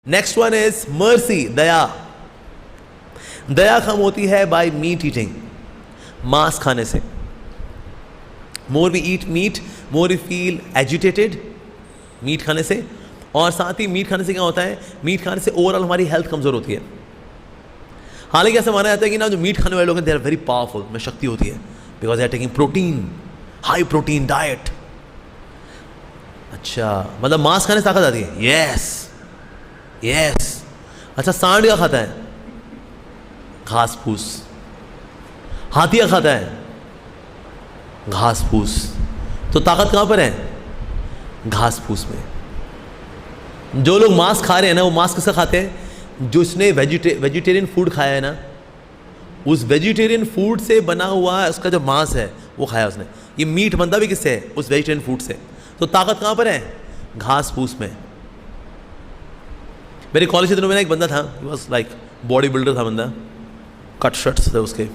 Next one is mercy, दया। दया कम होती है बाय मीट ईटिंग, मांस खाने से। More we eat meat more we feel agitated, meat खाने से। और साथ ही मीट खाने से क्या होता है, मीट खाने से ओवरऑल हमारी हेल्थ कमजोर होती है। हालांकि ऐसा माना जाता है कि ना जो मीट खाने वाले लोग हैं दे आर वेरी पावरफुल, में शक्ति होती है, because they are taking protein, high protein diet. अच्छा, मतलब मांस खाने से ताकत आती है। Yes yes. अच्छा, सांड क्या खाता है? घास फूस। हाथी क्या खाता है? घास फूस। तो ताकत कहां पर है? घास फूस में। जो लोग मांस खा रहे हैं ना, वो मांस किसका खाते हैं? जिसने वेजिटेरियन फूड खाया है ना, उस वेजिटेरियन फूड से बना हुआ उसका जो मांस है वो खाया उसने। ये मीट बनता भी किससे है? उस वेजिटेरियन फूड से। तो ताकत कहां पर है? घास फूस में। मेरे कॉलेज के दिनों में एक बंदा था, वॉज लाइक बॉडी बिल्डर था बंदा, कट शर्ट्स थे उसके।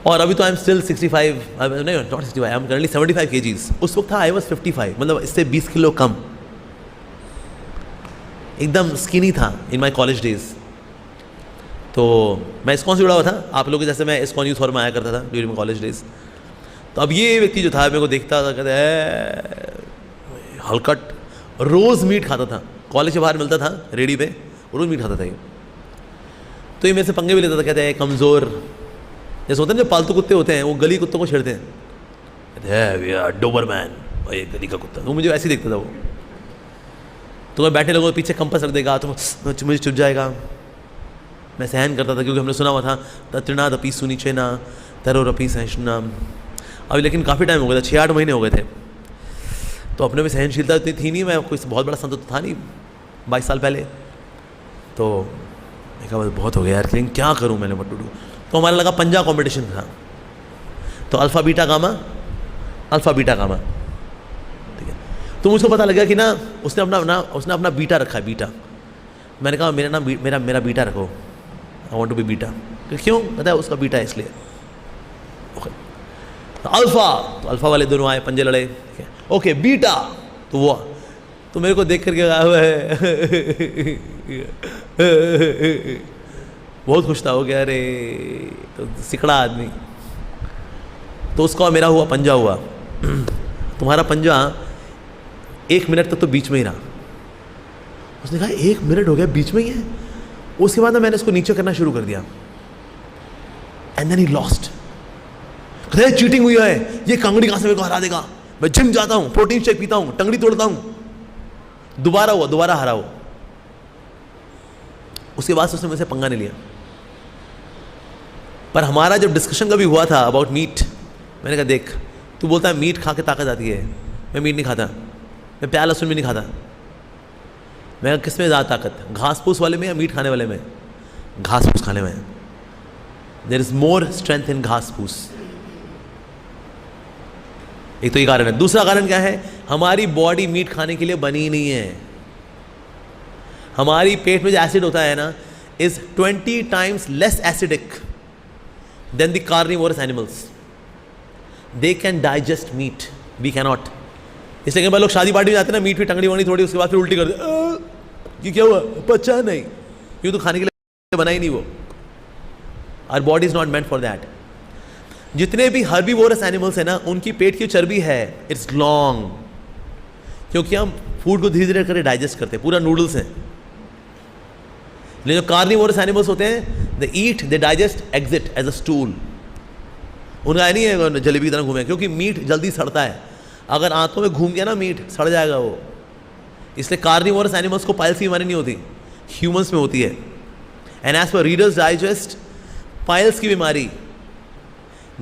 और अभी तो आई एम स्टिल 65, नहीं not 65, I am currently 75 kgs। उस वक्त था आई वॉज 55, मतलब इससे 20 किलो कम। एकदम स्किनी था इन माई कॉलेज डेज। तो मैं इस्कॉन से जुड़ा हुआ था, आप लोगों के जैसे मैं इस्कॉन यूथ फॉरम में आया करता था ड्यूरिंग माई कॉलेज डेज। तो अब ये व्यक्ति जो था मेरे को देखता था, कहते हलकट, रोज़ मीट खाता था। कॉलेज के बाहर मिलता था रेडी पे, रोज़ मीट खाता था ये। तो ये मेरे से पंगे भी लेता था, कहते हैं कमज़ोर। जैसे होते हैं जो पालतू कुत्ते होते हैं, वो गली कुत्तों को छेड़ते हैं, कहते हैं डोबरमैन, ये गली का कुत्ता। वो मुझे ऐसे ही देखता था वो। तो मैं बैठे लोगों के पीछे कंपास रख देगा तो मुझे चुप जाएगा। मैं सहन करता था, क्योंकि हमने सुना हुआ था तृणा दपी सुनी चेना तरो रपी सहिष्णुना। अभी लेकिन काफ़ी टाइम हो गया था, 6-8 महीने हो गए थे, तो अपने में सहनशीलता इतनी थी नहीं। मैं कोई बहुत बड़ा संत तो था नहीं 22 साल पहले। तो मैं कहा बहुत हो गया यार, लेकिन क्या करूँ मैंने, व्हाट टू डू। तो हमारा लगा पंजा कंपटीशन था, तो alpha beta gamma, alpha beta gamma, ठीक है। तो मुझको पता लगा कि ना उसने अपना बीटा रखा है, बीटा। मैंने कहा मेरा नाम मेरा बीटा रखो, I want to be beta. क्यों? कहता है उसका बीटा है इसलिए। अल्फ़ा, तो अल्फ़ा वाले दोनों आए, पंजे लड़े, ठीक है। ओके बीटा, तो वो तो मेरे को देख करके आया हुआ है बहुत खुश था, हो गया अरे तो सिकड़ा आदमी। तो उसका मेरा हुआ पंजा हुआ। तुम्हारा पंजा 1 मिनट तक तो बीच में ही रहा। उसने कहा 1 मिनट हो गया बीच में ही है। उसके बाद मैंने इसको नीचे करना शुरू कर दिया, and then he lost. Cheating हुई है, ये कंगड़ी कहां से मेरे को हरा देगा। मैं जिम जाता हूं, प्रोटीन शेक पीता हूं, टंगड़ी तोड़ता हूं। दोबारा हुआ, दोबारा हरा वो। उसके बाद उसने मुझसे पंगा नहीं लिया। पर हमारा जब डिस्कशन कभी हुआ था अबाउट मीट, मैंने कहा देख, तू बोलता है मीट खा के ताकत आती है, मैं मीट नहीं खाता, मैं प्याज लहसुन भी नहीं खाता। मैं किस में ज़्यादा ताकत, घास फूस वाले में या मीट खाने वाले में? घास फूस खाने में। There is more strength in ghas phoos. एक तो ये कारण है। दूसरा कारण क्या है? हमारी बॉडी मीट खाने के लिए बनी नहीं है। हमारी पेट में जो एसिड होता है ना, is 20 times less acidic than the carnivorous animals. They can digest meat, we can not. इसलिए कई बार लोग शादी पार्टी में जाते हैं ना, मीट भी टंगड़ी वंगड़ी थोड़ी, उसके बाद फिर उल्टी कर दे, ये क्या हुआ, पचा नहीं, यूँ तो खाने के लिए बना ही नहीं वो। Our body is not meant for that. जितने भी हर्बीवोरस एनिमल्स हैं ना, उनकी पेट की चर्बी है, इट्स लॉन्ग, क्योंकि हम फूड को धीरे धीरे करके डाइजेस्ट करते हैं, पूरा नूडल्स हैं। लेकिन जो कार्निवोरस एनिमल्स होते हैं, they eat, they digest, exit as a stool. उनका नहीं है जलेबी की तरह घूमे, क्योंकि मीट जल्दी सड़ता है। अगर आंतों में घूम गया ना मीट, सड़ जाएगा वो। इसलिए कार्निवोरस एनिमल्स को पाइल्स की बीमारी नहीं होती, ह्यूमंस में होती है। And as per Reader's Digest, piles की बीमारी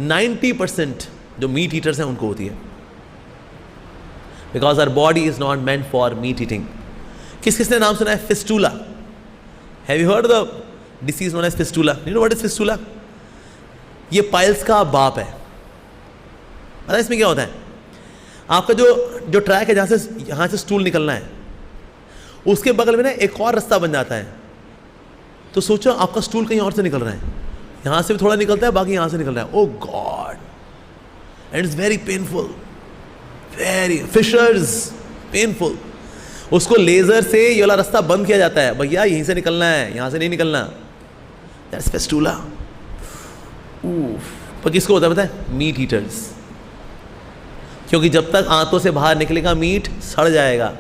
90% जो मीट ईटर्स हैं उनको होती है, because our body is not meant for meat eating. किस किसने नाम सुना है fistula? Have you heard the disease known as fistula? You know what is fistula? ये पाइल्स का बाप है। पता है इसमें क्या होता है? आपका जो ट्रैक है, जहां से यहां से स्टूल निकलना है, उसके बगल में ना एक और रास्ता बन जाता है। तो सोचो आपका स्टूल कहीं और से निकल रहा है, यहां से भी थोड़ा निकलता है, बाकी यहां से निकल रहा है। Oh god, and it's very painful, very fissures painful. उसको लेजर से ये वाला रास्ता बंद किया जाता है, भैया यहीं से निकलना है, यहाँ से नहीं निकलना। That's fistula. पर किसको होता है पता है? Meet eaters. क्योंकि जब तक आंतों से बाहर निकलेगा मीट सड़ जाएगा,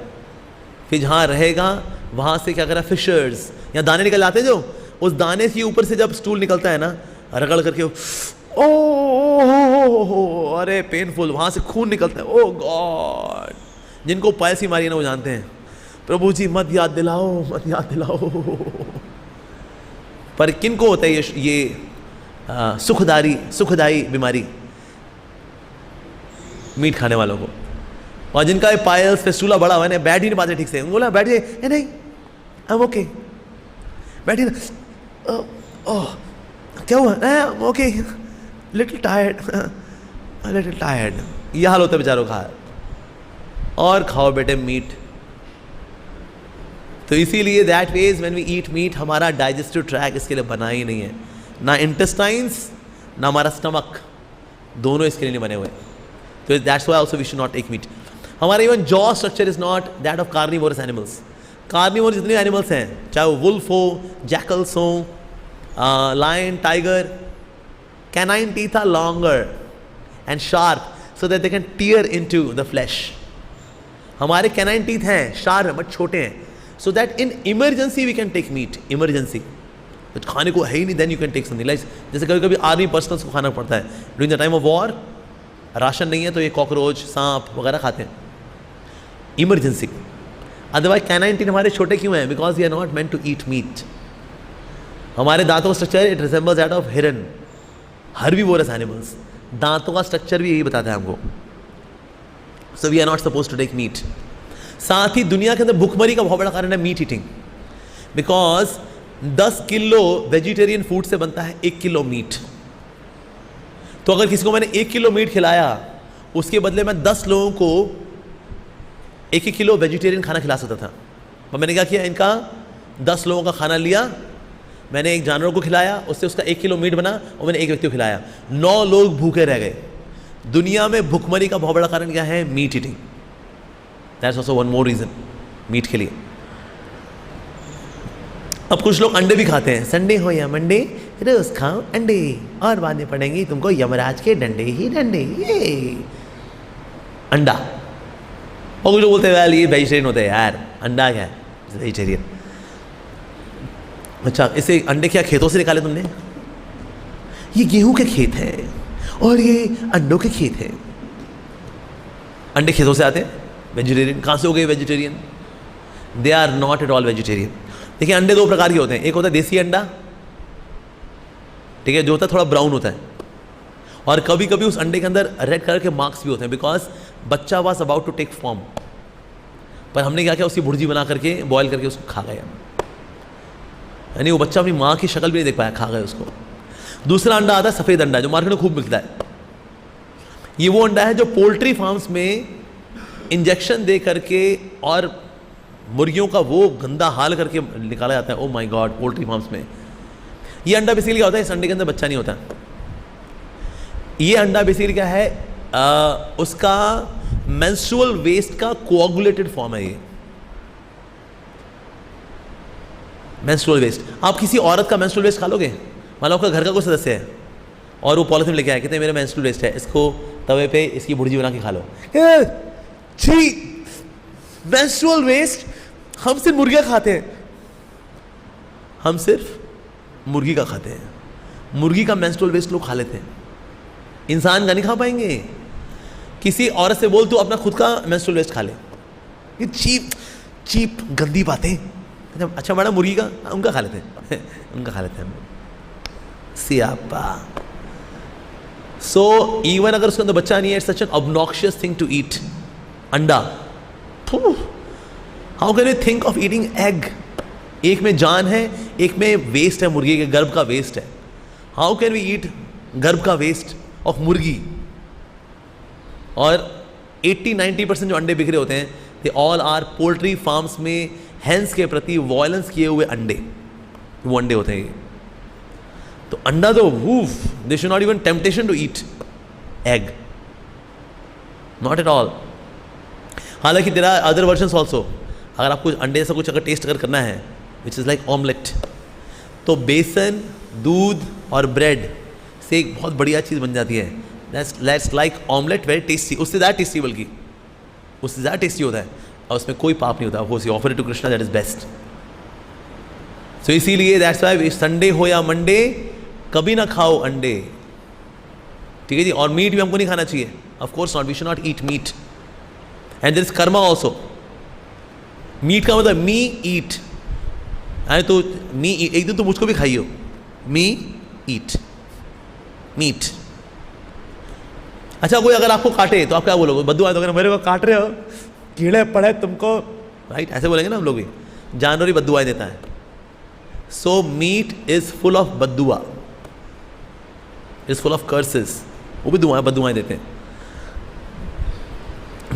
फिर जहाँ रहेगा वहाँ से क्या करा, फिशर्स, या दाने निकल जाते हैं जो, उस दाने के ऊपर से जब स्टूल निकलता है ना, रगड़ करके ओ अरे पेनफुल, वहाँ से खून निकलता है। ओ गॉड, जिनको पायसी मारी है ना वो जानते हैं, प्रभु जी मत याद दिलाओ, मत याद दिलाओ। पर किन को होता है ये सुखदाई बीमारी? मीट खाने वालों को। और जिनका पायल्स फेस्टूला बड़ा हुआ है, बैठ ही नहीं पाते ठीक से, बोला बैठ जाए, नहीं आई एम ओके, बैठिए ना, क्या हुआ, okay, little tired, little tired, ये हाल होता है बेचारों का। और खाओ बेटे मीट। तो इसीलिए that ways when we eat meat, हमारा डाइजेस्टिव ट्रैक इसके लिए बना ही नहीं है, ना इंटेस्टाइन्स ना हमारा स्टमक, दोनों इसके लिए नहीं बने हुए। तो that's why also we should not take meat. हमारा even jaw structure is not that of carnivorous animals. Carnivore जितने एनिमल्स हैं, चाहे वो वुल्फ हो, जैकल्स हो, lion, tiger, canine teeth are longer and sharp so that they can tear into the flesh. हमारे canine teeth हैं, sharp हैं but छोटे हैं, so that in emergency we can take meat. Emergency कुछ खाने को है ही नहीं, then you can take something like, जैसे कभी कभी आर्मी पर्सनल्स को खाना पड़ता है during the time of war, ration नहीं है तो ये कॉकरोच, सांप वगैरह खाते हैं, इमरजेंसी। अदरवाइज कैनाइन टीथ हमारे छोटे क्यों हैं? Because we are not meant to eat meat. हमारे दांतों का structure it resembles that of hiran, herbivorous animals. दांतों का स्ट्रक्चर भी यही बताता है हमको। So we are not suppose to take meat. साथ ही दुनिया के अंदर भूखमरी का बहुत बड़ा कारण है meat eating, because 10 kilo vegetarian food से बनता है 1 किलो मीट। तो अगर किसी को मैंने 1 किलो मीट खिलाया, उसके बदले में 10 लोगों को 1 किलो वेजिटेरियन खाना खिला सकता था। और मैंने क्या किया, इनका 10 लोगों का खाना लिया, मैंने एक जानवर को खिलाया, उससे उसका 1 किलो मीट बना, और मैंने एक व्यक्ति को खिलाया, 9 लोग भूखे रह गए। दुनिया में भूखमरी का बहुत बड़ा कारण क्या है? Meat eating. That's also one more reason meat के लिए। अब कुछ लोग अंडे भी खाते हैं, संडे हो या मंडे रोज खाओ अंडे और बांधने पड़ेंगी तुमको यमराज के डंडे ही डंडे। ये अंडा, और कुछ लोग बोलते हैं ये वेजिटेरियन होते हैं यार, अंडा क्या है वेजिटेरियन। अच्छा, इसे अंडे क्या खेतों से निकाले तुमने? ये गेहूं के खेत है और ये अंडों के खेत है। अंडे खेतों से आते हैं, वेजिटेरियन कहाँ से हो गए vegetarian? They are not at all vegetarian. देखिए अंडे 2 प्रकार के होते हैं, एक होता है देसी अंडा, ठीक है, जो होता है थोड़ा ब्राउन होता है, और कभी कभी उस अंडे के अंदर रेड कलर के मार्क्स भी होते हैं, बिकॉज बच्चा was about to take form. पर हमने क्या किया, उसकी भुर्जी बना करके बॉयल करके उसको खा गए, यानी वो बच्चा अपनी माँ की शक्ल भी नहीं देख पाया, खा गए उसको। दूसरा अंडा आता है सफ़ेद अंडा, जो मार्केट में खूब मिलता है। ये वो अंडा है जो पोल्ट्री फार्म्स में इंजेक्शन दे करके और मुर्गियों का वो गंदा हाल करके निकाला जाता है। Oh my God, poultry farms में ये अंडा बेसिकली क्या होता है, इस अंडे के अंदर बच्चा नहीं होता। ये अंडा बेसिकली क्या है, उसका मेंस्ट्रुअल वेस्ट का कोआगुलेटेड फॉर्म है। ये मेंस्ट्रुअल वेस्ट, आप किसी औरत का मेंस्ट्रुअल वेस्ट खा लोगे? मान लो आपका घर का कोई सदस्य है और वो पॉलिथीन लेके आया, कहते हैं मेरा मेंस्ट्रुअल वेस्ट है, इसको तवे पे इसकी भुर्जी बना के खा लो। छी, मेंस्ट्रुअल वेस्ट हम सिर्फ मुर्गियाँ खाते हैं, हम सिर्फ मुर्गी का खाते हैं। मुर्गी का मेंस्ट्रुअल वेस्ट लोग खा लेते हैं, इंसान का नहीं खा पाएंगे। किसी औरत से बोल तू अपना खुद का मेंस्ट्रुअल वेस्ट खा ले, ये चीप चीप गंदी बातें। अच्छा मैडम मुर्गी का, उनका खा लेते हैं उनका खा लेते हैं सियापा। सो इवन अगर उसके अंदर बच्चा नहीं है, it's such an obnoxious thing to eat अंडा। How can you think of eating egg? एक में जान है, एक में वेस्ट है, मुर्गी के गर्भ का वेस्ट है। हाउ कैन वी ईट गर्भ का वेस्ट ऑफ मुर्गी? और 80-90% जो अंडे बिखरे होते हैं, they all are poultry farms में हेंस के प्रति वायलेंस किए हुए अंडे, वो अंडे होते हैं ये। तो अंडा तो वूफ, they should not even temptation to eat egg, not at all. हालांकि there are other versions also, अगर आपको अंडे जैसा कुछ अगर टेस्ट अगर करना है, विच इज़ लाइक ऑमलेट, तो बेसन, दूध और ब्रेड से एक बहुत बढ़िया चीज़ बन जाती है। That's like omelette, very tasty, उससे ज़्यादा टेस्टी, बल्कि उससे ज़्यादा टेस्टी होता है और उसमें कोई पाप नहीं होता। वो offer it to Krishna, that is best. So इसीलिए दैट्स वाई संडे हो या मंडे कभी ना खाओ अंडे, ठीक है जी। और मीट भी हमको नहीं खाना चाहिए, of course not, we should not eat meat. And there is karma also. Meat का मतलब मी ईट, अरे तो मी एक दिन तो मुझको भी खाइयो, मी ईट मीट। अच्छा, कोई अगर आपको काटे तो आप क्या बोलोगे? बद्दू आए तो अगर मेरे को काट रहे हो, कीड़े पड़े तुमको, राइट, ऐसे बोलेंगे ना हम लोग भी। जानवर ही बद्दुआएं देता है। So meat is full of बद्दुआ, इज फुल ऑफ कर्सेस। वो भी बद्दुआएं देते हैं।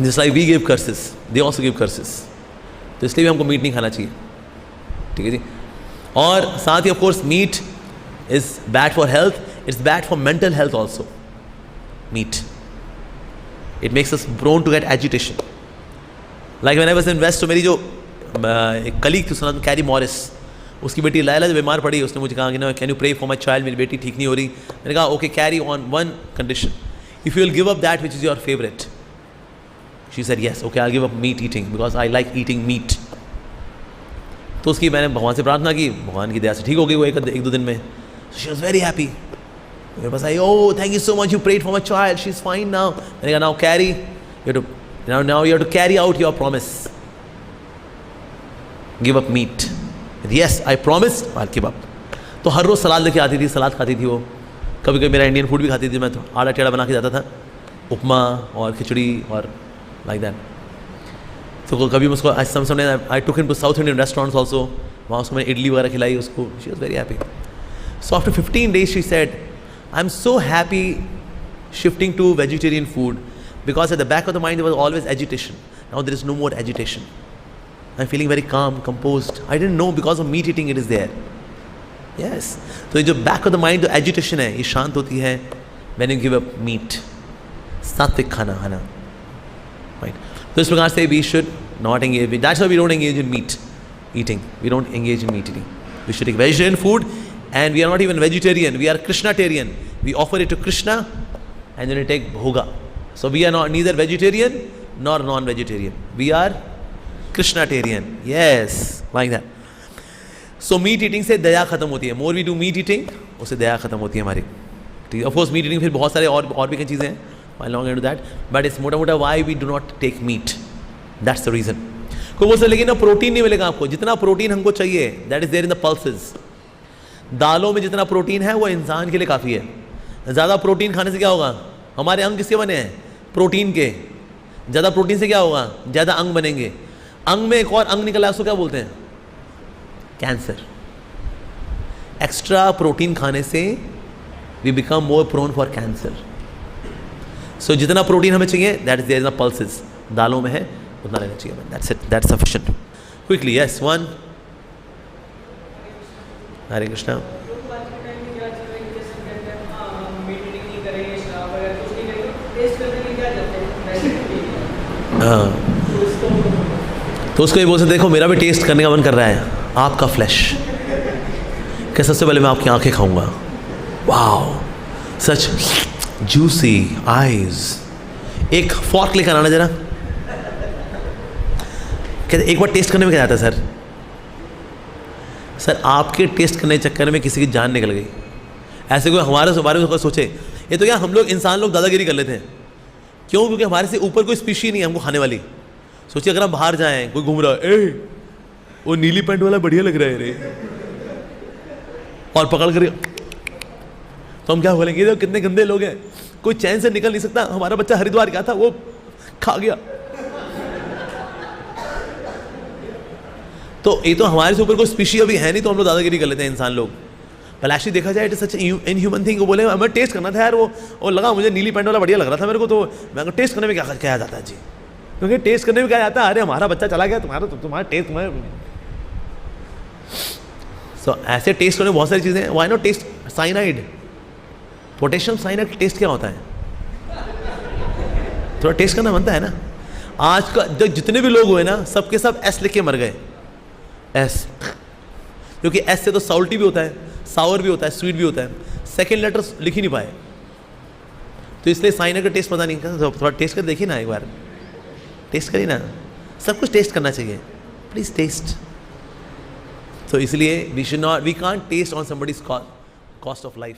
Just like we give curses, they also give curses. तो इसलिए भी हमको मीट नहीं खाना चाहिए, ठीक है जी। और साथ ही of course meat is bad for health, it's bad for mental health also. Meat, it makes us prone to get agitation. Like when I was in west, तो मेरी जो एक कलीग थी उसका नाम कैरी मॉरिस, उसकी बेटी लैला जो बीमार पड़ी, उसने मुझे कहा कि ना can you pray for my child, मेरी बेटी ठीक नहीं हो रही। मैंने कहा okay carry, on one condition, if you will give up that which is your favourite. She said yes, okay I give up meat eating because I like eating meat. तो उसकी मैंने भगवान से प्रार्थना की, भगवान की दया से ठीक हो गई वो एक दो दिन में। She was very happy. मेरे पास आई, oh thank you so much, you prayed for my child, she is fine now. मैंने कहा now carry, now you have to carry out your promise, give up meat. Yes, I promise, I'll give up. तो हर रोज़ सलाद लेके आती थी, सलाद खाती थी वो। कभी कभी मेरा इंडियन फूड भी खाती थी, मैं तो आड़ा टेढ़ा बना के जाता था, उपमा और खिचड़ी और लाइक दैट। तो कभी उसको I took him to south Indian restaurants also, वहाँ उसको मैंने इडली वगैरह खिलाई उसको। She was very happy. So after 15 days she said I am so happy shifting to vegetarian food because at the back of the mind there was always agitation. Now there is no more agitation. I'm feeling very calm, composed. I didn't know because of meat eating it is there. Yes. तो ये जो back of the mind जो agitation है ये शांत होती है when you give up meat, सात्विक खाना खाना, right? तो इस प्रकार से we should not engage. That's why we don't engage in meat eating. We don't engage in meat eating. We should take vegetarian food, and we are not even vegetarian. We are Krishnatarian. We offer it to Krishna, and then we take bhoga. So we are not neither vegetarian nor non-vegetarian. We are Krishnatarian. Yes, like that. So meat eating से दया खत्म होती है. More we do meat eating, उससे दया खत्म होती है हमारी. ठीक है. Of course meat eating फिर बहुत सारे और भी कई चीज़ें हैं. I long into that. But it's मोटा why we do not take meat. That's the reason. कोई बोल सकता लेकिन ना प्रोटीन नहीं मिलेगा आपको. जितना प्रोटीन हमको चाहिए, that is there in the pulses. दालों में जितना प्रोटीन है वो इंसान के लिए काफ़ी है. ज़्यादा प्रोटीन खाने से क्या होगा? हमारे अंग किसके बने हैं? प्रोटीन के। ज़्यादा प्रोटीन से क्या होगा? ज़्यादा अंग बनेंगे। अंग में एक और अंग निकला, उसको क्या बोलते हैं? कैंसर। एक्स्ट्रा प्रोटीन खाने से we become more prone for cancer. So जितना प्रोटीन हमें चाहिए that is there in the pulses, दालों में है उतना लेना चाहिए। That's it, that's sufficient. Quickly, yes one. Hare Krishna. हाँ, तो उसको ये बोल सकते देखो मेरा भी टेस्ट करने का मन कर रहा है आपका फ्लैश, क्या सबसे पहले मैं आपकी आंखें खाऊंगा। वाओ, सच जूसी आईज। एक फॉर्क लेकर आना जरा। कहते एक बार टेस्ट करने में क्या आता है सर आपके टेस्ट करने के चक्कर में किसी की जान निकल गई। ऐसे कोई हमारे बारे में सोचे, ये तो क्या हम लोग इंसान लोग दादागिरी कर लेते हैं। क्यों? क्योंकि हमारे से ऊपर कोई स्पीशी नहीं है हमको खाने वाली। सोचिए अगर हम बाहर जाएं, कोई घूम रहा है, वो नीली पैंट वाला बढ़िया लग रहा है रे, और पकड़ कर तो हम क्या बोलेंगे? तो कितने गंदे लोग हैं, कोई चैन से निकल नहीं सकता। हमारा बच्चा हरिद्वार गया था, वो खा गया। तो ये तो हमारे से ऊपर कोई स्पीशी अभी है नहीं, तो हम लोग दादागिरी कर लेते हैं इंसान लोग। पर एक्चुअली देखा जाए it is such inhuman thing. वो बोले हमें टेस्ट करना था यार, वो लगा मुझे नीली पैंट वाला बढ़िया लग रहा था मेरे को, तो मैं टेस्ट करने में क्या कहा जाता है जी? क्योंकि टेस्ट करने में क्या जाता है, अरे हमारा बच्चा चला गया, तुम्हारा टेस्ट में। सो ऐसे टेस्ट करने बहुत सारी चीज़ें हैं। Why not taste cyanide, potassium cyanide taste क्या होता है? थोड़ा टेस्ट करना बनता है ना। आज का जितने भी लोग हुए ना, सबके सब एस लिख के मर गए, एस, क्योंकि एस से तो सॉल्टी भी होता है, सावर भी होता है, स्वीट भी होता है, सेकेंड लेटर्स लिख ही नहीं पाए। तो इसलिए साइनर का टेस्ट पता नहीं, थोड़ा टेस्ट कर देखिए ना, एक बार टेस्ट करिए ना, सब कुछ टेस्ट करना चाहिए, प्लीज टेस्ट। तो इसलिए we can't taste on somebody's cost of life.